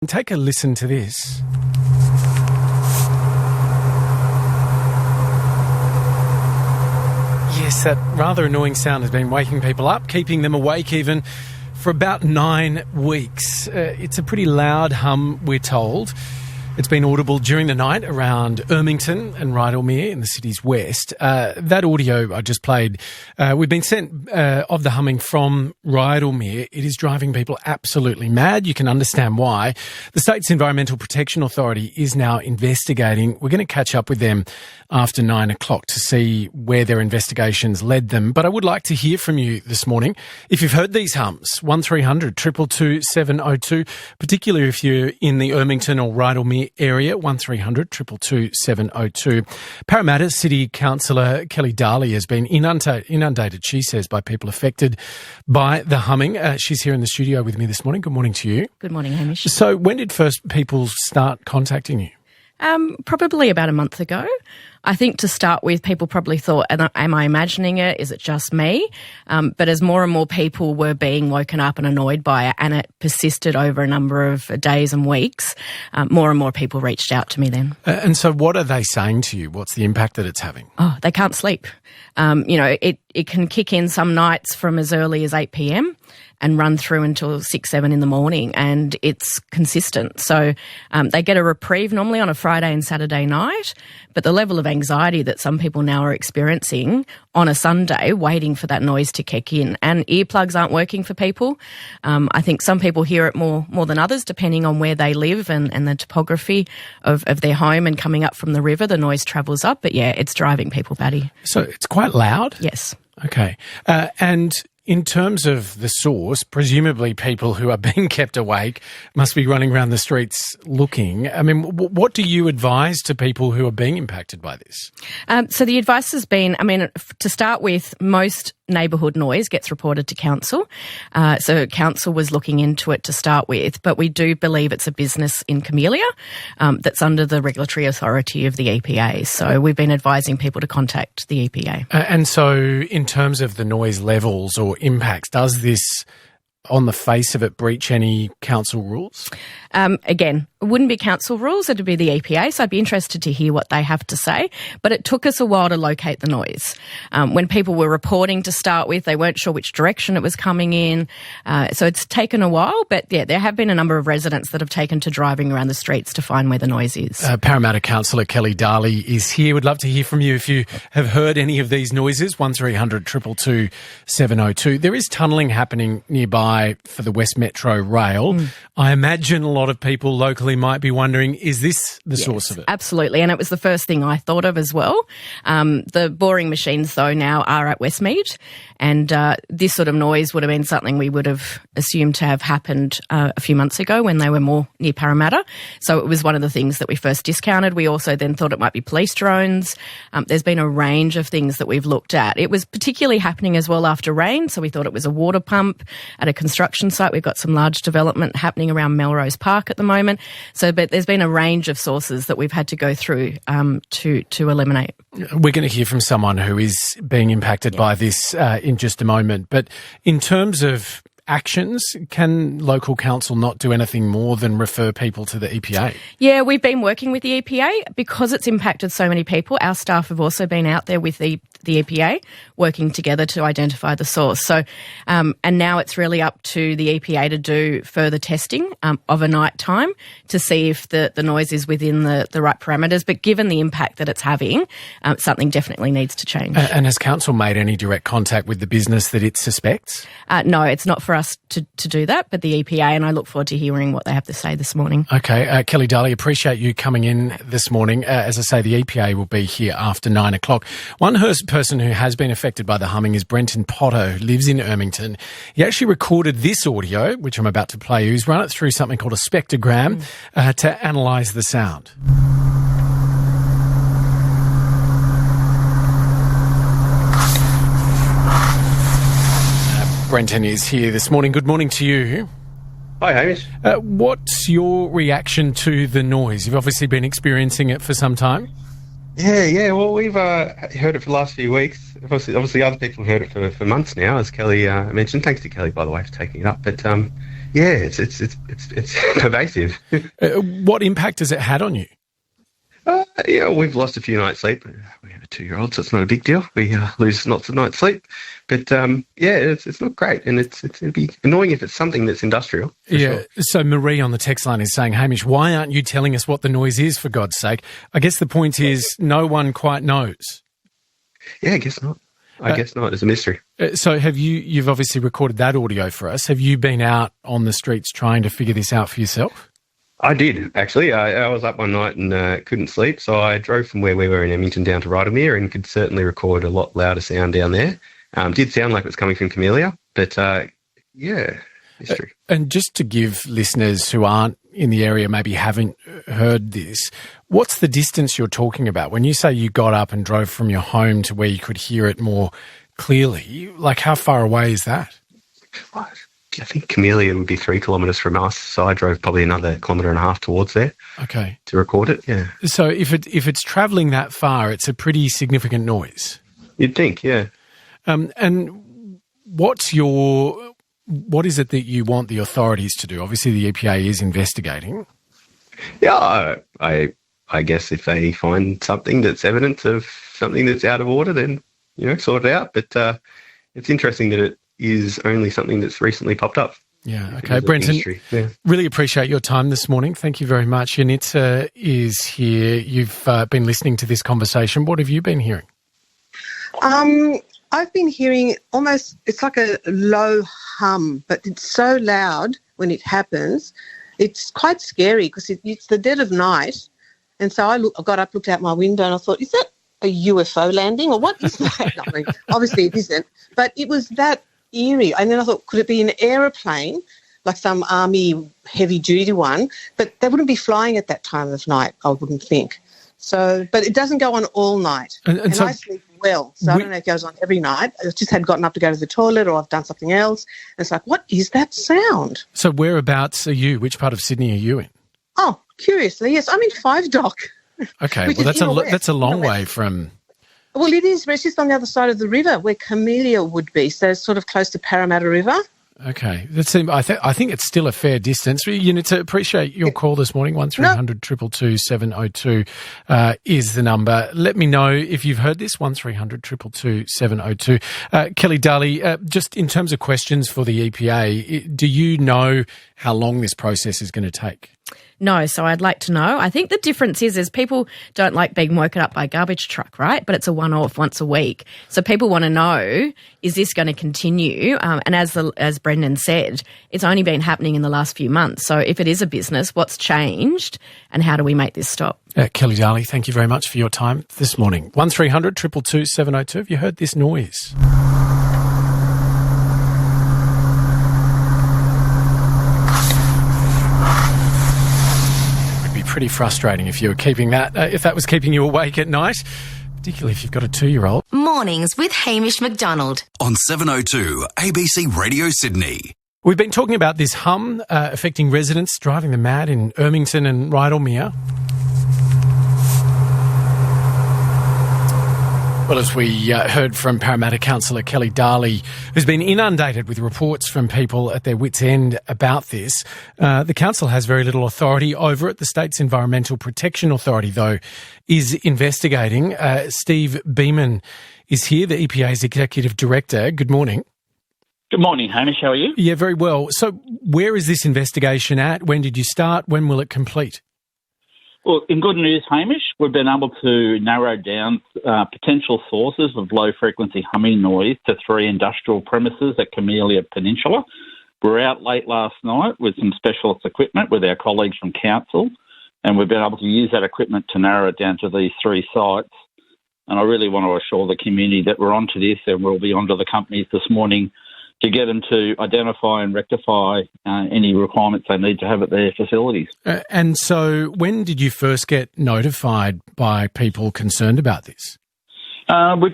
Take a listen to this. Yes, that rather annoying sound has been waking people up, keeping them awake even for about 9 weeks. It's a pretty loud hum, we're told. It's been audible during the night around Ermington and Rydalmere in the city's west. That audio I just played, we've been sent of the humming from Rydalmere. It is driving people absolutely mad. You can understand why. The state's Environmental Protection Authority is now investigating. We're going to catch up with them after 9 o'clock to see where their investigations led them. But I would like to hear from you this morning. If you've heard these hums, 1300 222 702, particularly if you're in the Ermington or Rydalmere area, 1300 222 702. Parramatta City Councillor Kelly Daly has been inundated, she says, by people affected by the humming. She's here in the studio with me this morning. Good morning to you. Good morning, Hamish. So when did first people start contacting you? Probably about a month ago. I think to start with, people probably thought, am I imagining it? Is it just me? But as more and more people were being woken up and annoyed by it, and it persisted over a number of days and weeks, more and more people reached out to me then. And so what are they saying to you? What's the impact that it's having? Oh, they can't sleep. It can kick in some nights from as early as 8 p.m. and run through until 6, 7 in the morning, and it's consistent. So they get a reprieve normally on a Friday and Saturday night, but the level of anxiety that some people now are experiencing on a Sunday, waiting for that noise to kick in, and earplugs aren't working for people. I think some people hear it more than others, depending on where they live and the topography of their home, and coming up from the river, the noise travels up. But yeah, it's driving people batty. So it's quite loud? Yes. Okay. And in terms of the source, presumably people who are being kept awake must be running around the streets looking. I mean, what do you advise to people who are being impacted by this? So the advice has been, to start with, most neighbourhood noise gets reported to council. So council was looking into it to start with, but we do believe it's a business in Camellia that's under the regulatory authority of the EPA. So we've been advising people to contact the EPA. And so in terms of the noise levels or impacts, does this, on the face of it, breach any council rules? Again, it wouldn't be council rules, it'd be the EPA, so I'd be interested to hear what they have to say. But it took us a while to locate the noise. When people were reporting to start with, they weren't sure which direction it was coming in. So it's taken a while, but yeah, there have been a number of residents that have taken to driving around the streets to find where the noise is. Parramatta Councillor Kelly Daly is here. We'd love to hear from you if you have heard any of these noises, 1300 222 702. There is tunnelling happening nearby for the West Metro Rail. I imagine a lot of people locally might be wondering, is this the source of it? Absolutely, and it was the first thing I thought of as well. The boring machines, though, now are at Westmead, and this sort of noise would have been something we would have assumed to have happened a few months ago when they were more near Parramatta. So it was one of the things that we first discounted. We also then thought it might be police drones. There's been a range of things that we've looked at. It was particularly happening as well after rain, so we thought it was a water pump at a construction site. We've got some large development happening around Melrose Park at the moment. So, but there's been a range of sources that we've had to go through to eliminate. We're going to hear from someone who is being impacted by this in just a moment. But in terms of actions, can local council not do anything more than refer people to the EPA? Yeah, we've been working with the EPA because it's impacted so many people. Our staff have also been out there with the EPA working together to identify the source. So, and now it's really up to the EPA to do further testing of a night time to see if the noise is within the right parameters. But given the impact that it's having, something definitely needs to change. And has council made any direct contact with the business that it suspects? No, it's not for us to do that, but the EPA, and I look forward to hearing what they have to say this morning. Okay, Kelly Daly, appreciate you coming in this morning. As I say, the EPA will be here after 9 o'clock. One person who has been affected by the humming is Brenton Potter, who lives in Ermington. He actually recorded this audio, which I'm about to play you. He's run it through something called a spectrogram to analyse the sound. Brenton is here this morning. Good morning to you. Hi, Hamish. What's your reaction to the noise? You've obviously been experiencing it for some time. Yeah. Well, we've heard it for the last few weeks. Obviously, other people have heard it for months now, as Kelly mentioned. Thanks to Kelly, by the way, for taking it up. But yeah, it's pervasive. What impact has it had on you? Yeah, we've lost a few nights' sleep. We have a 2-year-old, so it's not a big deal. We lose lots of nights' sleep. But yeah, it's not great, and it'd be annoying if it's something that's industrial. Yeah. Sure. So Marie on the text line is saying, Hamish, why aren't you telling us what the noise is, for God's sake? I guess the point is no one quite knows. Yeah, I guess not. I guess not. It's a mystery. So you've obviously recorded that audio for us. Have you been out on the streets trying to figure this out for yourself? I did, actually. I was up one night and couldn't sleep, so I drove from where we were in Edmonton down to Rydalmere and could certainly record a lot louder sound down there. Did sound like it was coming from Camellia, but yeah, mystery. And just to give listeners who aren't in the area, maybe haven't heard this, what's the distance you're talking about? When you say you got up and drove from your home to where you could hear it more clearly, like how far away is that? What? I think Camellia would be 3 kilometres from us, so I drove probably another 1.5 kilometres towards there. Okay. To record it, yeah. So if it's travelling that far, it's a pretty significant noise. You'd think, yeah. And what is it that you want the authorities to do? Obviously, the EPA is investigating. Yeah, I guess if they find something that's evidence of something that's out of order, then, sort it out. But it's interesting that it is only something that's recently popped up. Yeah, okay. Brenton, really appreciate your time this morning. Thank you very much. Yanitza is here. You've been listening to this conversation. What have you been hearing? I've been hearing it's like a low hum, but it's so loud when it happens. It's quite scary because it's the dead of night. And so I got up, looked out my window and I thought, is that a UFO landing or what is that? I mean, obviously it isn't, but it was that eerie. And then I thought, could it be an aeroplane, like some army heavy-duty one? But they wouldn't be flying at that time of night, I wouldn't think. So, but it doesn't go on all night. And so I sleep well, so I don't know if it goes on every night. I just had gotten up to go to the toilet or I've done something else. And it's like, what is that sound? So whereabouts are you? Which part of Sydney are you in? Oh, curiously, yes, I'm in 5 Dock. Okay, well, that's a long way from... Well, it is, but it's just on the other side of the river where Camellia would be, so it's sort of close to Parramatta River. Okay. I think it's still a fair distance. You need to appreciate your call this morning. 1300 222 702 is the number. Let me know if you've heard this, 1300 222 702. Kelly Daly, just in terms of questions for the EPA, do you know how long this process is going to take? No, so I'd like to know. I think the difference is people don't like being woken up by a garbage truck, right? But it's a one-off once a week. So people want to know, is this going to continue? And as Brendan said, it's only been happening in the last few months. So if it is a business, what's changed and how do we make this stop? Kelly Daly, thank you very much for your time this morning. 1300 222 702. Have you heard this noise? Pretty frustrating if you were keeping that, if that was keeping you awake at night, particularly if you've got a 2-year-old. Mornings with Hamish McDonald. On 702 ABC Radio Sydney. We've been talking about this hum affecting residents, driving them mad in Ermington and Rydalmere. Well, as we heard from Parramatta Councillor Kelly Daly, who's been inundated with reports from people at their wits' end about this, the council has very little authority over it. The state's Environmental Protection Authority, though, is investigating. Steve Beeman is here, the EPA's Executive Director. Good morning. Good morning, Hamish. How are you? Yeah, very well. So where is this investigation at? When did you start? When will it complete? Well, in good news, Hamish, we've been able to narrow down potential sources of low-frequency humming noise to 3 industrial premises at Camellia Peninsula. We were out late last night with some specialist equipment with our colleagues from Council, and we've been able to use that equipment to narrow it down to these 3 sites. And I really want to assure the community that we're onto this, and we'll be onto the companies this morning to get them to identify and rectify any requirements they need to have at their facilities. And so when did you first get notified by people concerned about this? We've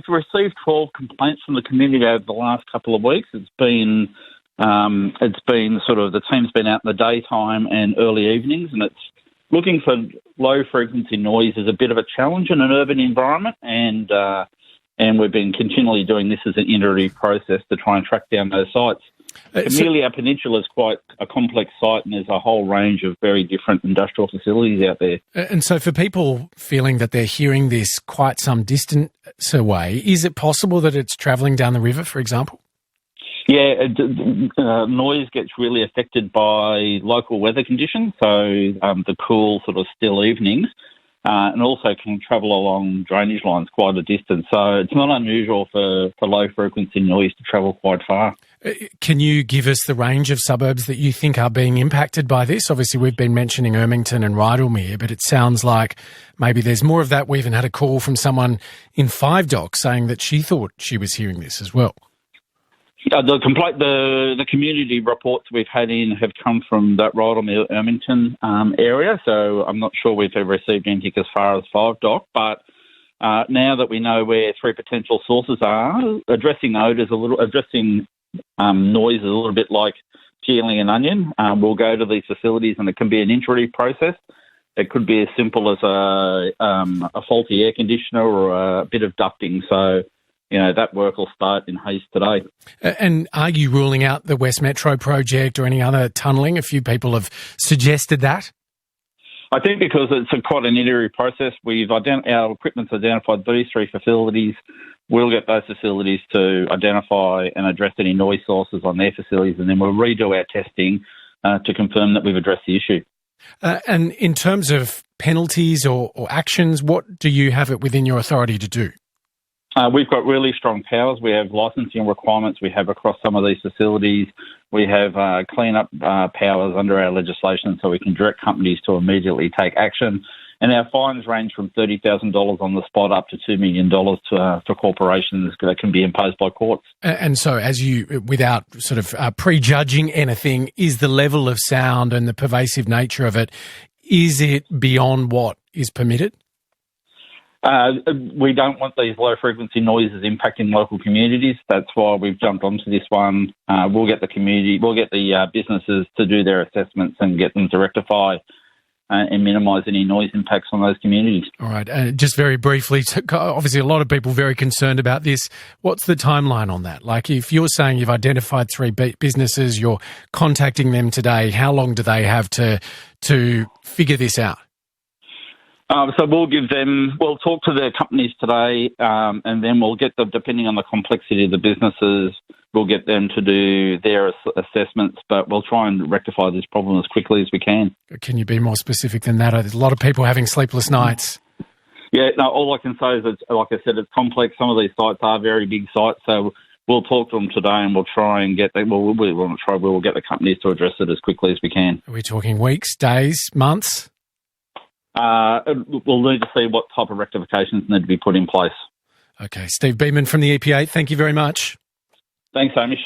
received 12 complaints from the community over the last couple of weeks. It's been sort of, the team's been out in the daytime and early evenings, and looking for low-frequency noise is a bit of a challenge in an urban environment, and we've been continually doing this as an iterative process to try and track down those sites. Camellia Peninsula is quite a complex site, and there's a whole range of very different industrial facilities out there. And so for people feeling that they're hearing this quite some distance away, is it possible that it's travelling down the river, for example? Yeah, noise gets really affected by local weather conditions, so the cool sort of still evenings, and also can travel along drainage lines quite a distance. So it's not unusual for low-frequency noise to travel quite far. Can you give us the range of suburbs that you think are being impacted by this? Obviously, we've been mentioning Ermington and Rydalmere, but it sounds like maybe there's more of that. We even had a call from someone in Five Dock saying that she thought she was hearing this as well. The community reports we've had in have come from that Rydalmere Ermington area, so I'm not sure we've ever received anything as far as Five Dock, but now that we know where three potential sources are, addressing noise is a little bit like peeling an onion. We'll go to these facilities, and it can be an iterative process. It could be as simple as a faulty air conditioner or a bit of ducting. So, that work will start in haste today. And are you ruling out the West Metro project or any other tunnelling? A few people have suggested that. I think because it's quite an iterative process, our equipment's identified these three facilities. We'll get those facilities to identify and address any noise sources on their facilities, and then we'll redo our testing to confirm that we've addressed the issue. And in terms of penalties or actions, what do you have it within your authority to do? We've got really strong powers. We have licensing requirements we have across some of these facilities. We have clean-up powers under our legislation, so we can direct companies to immediately take action. And our fines range from $30,000 on the spot up to $2 million for corporations that can be imposed by courts. And so without sort of prejudging anything, is the level of sound and the pervasive nature of it, is it beyond what is permitted? We don't want these low-frequency noises impacting local communities. That's why we've jumped onto this one. We'll get the businesses to do their assessments and get them to rectify and minimise any noise impacts on those communities. All right. Just very briefly, obviously a lot of people very concerned about this. What's the timeline on that? Like, if you're saying you've identified three businesses, you're contacting them today, how long do they have to figure this out? So we'll talk to the companies today, and then we'll get them, depending on the complexity of the businesses, we'll get them to do their assessments, but we'll try and rectify this problem as quickly as we can. Can you be more specific than that? There's a lot of people having sleepless nights. Yeah, no, all I can say is, like I said, it's complex. Some of these sites are very big sites, so we'll talk to them today and we'll try and get them. We'll get the companies to address it as quickly as we can. Are we talking weeks, days, months? We'll need to see what type of rectifications need to be put in place. Okay. Steve Beeman from the EPA, thank you very much. Thanks, Hamish.